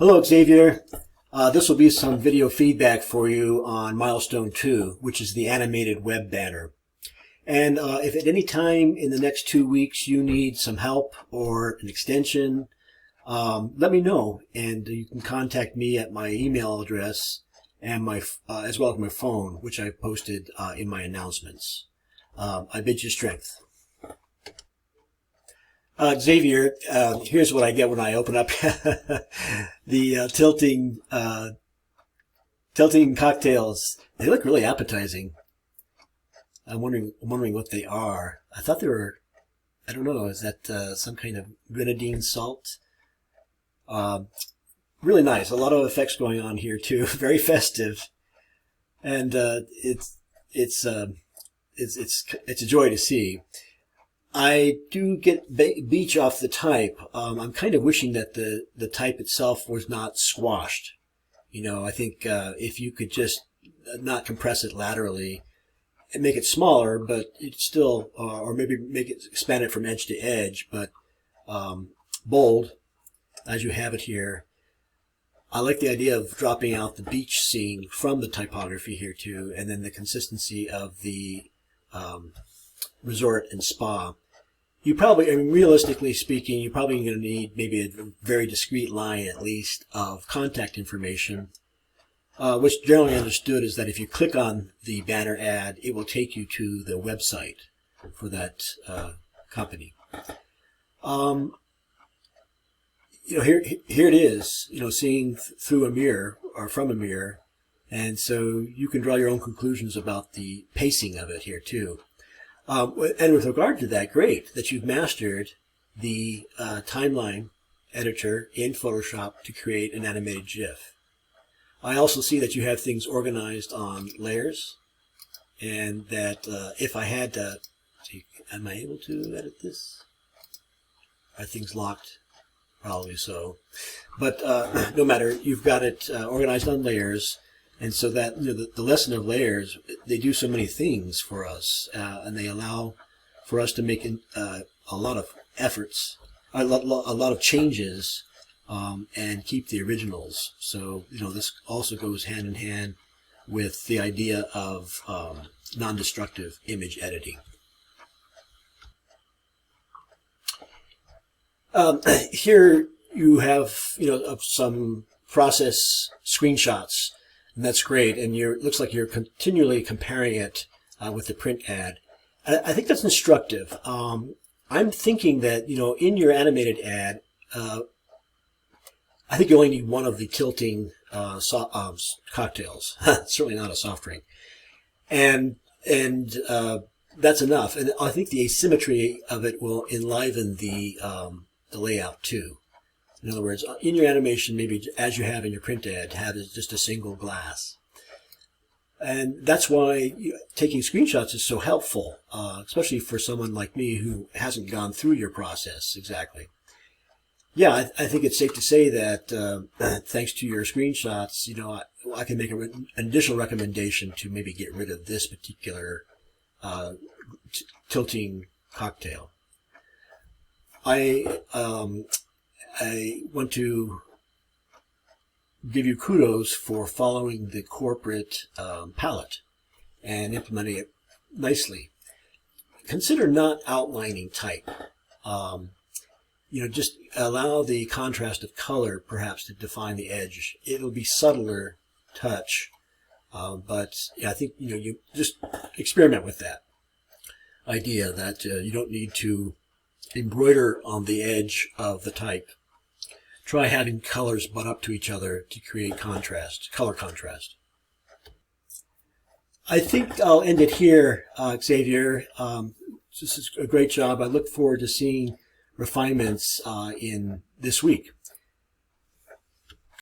Hello, Xavier. This will be some video feedback for you on Milestone 2, which is the animated web banner. And if at any time in the next 2 weeks you need some help or an extension, let me know. And you can contact me at my email address and as well as my phone, which I posted in my announcements. I bid you strength. Xavier, here's what I get when I open up the tilting cocktails. They look really appetizing. I'm wondering what they are. I thought they were, I don't know, is that some kind of grenadine salt? Really nice. A lot of effects going on here too. Very festive, and it's a joy to see. I do get beach off the type. I'm kind of wishing that the type itself was not squashed. You know, I think if you could just not compress it laterally and make it smaller, but it's still, or maybe expand it from edge to edge, but bold, as you have it here. I like the idea of dropping out the beach scene from the typography here too, and then the consistency of the resort and spa. You probably, I mean, realistically speaking, you're probably going to need maybe a very discrete line at least of contact information, which generally understood is that if you click on the banner ad, it will take you to the website for that company. You know, here it is, you know, seeing through a mirror or from a mirror, and so you can draw your own conclusions about the pacing of it here too. And with regard to that, great that you've mastered the timeline editor in Photoshop to create an animated GIF. I also see that you have things organized on layers, and that if I had to, am I able to edit this? Are things locked? Probably so. But no matter, you've got it organized on layers. And so that, you know, the lesson of layers, they do so many things for us, and they allow for us to make a lot of efforts, a lot of changes, and keep the originals. So, you know, this also goes hand in hand with the idea of non-destructive image editing. Here you have, you know, some process screenshots. And that's great, and it looks like you're continually comparing it with the print ad. I think that's instructive. I'm thinking that, you know, in your animated ad, I think you only need one of the tilting cocktails. Certainly not a soft drink, and that's enough. And I think the asymmetry of it will enliven the layout too. In other words, in your animation, maybe as you have in your print ad, have just a single glass. And that's why taking screenshots is so helpful, especially for someone like me who hasn't gone through your process exactly. Yeah, I think it's safe to say that thanks to your screenshots, you know, I can make an additional recommendation to maybe get rid of this particular tilting cocktail. I want to give you kudos for following the corporate palette and implementing it nicely. Consider not outlining type. You know, just allow the contrast of color perhaps to define the edge. It'll be subtler touch, but yeah, I think, you know, you just experiment with that idea that you don't need to embroider on the edge of the type. Try having colors butt up to each other to create contrast, color contrast. I think I'll end it here, Xavier. This is a great job. I look forward to seeing refinements in this week.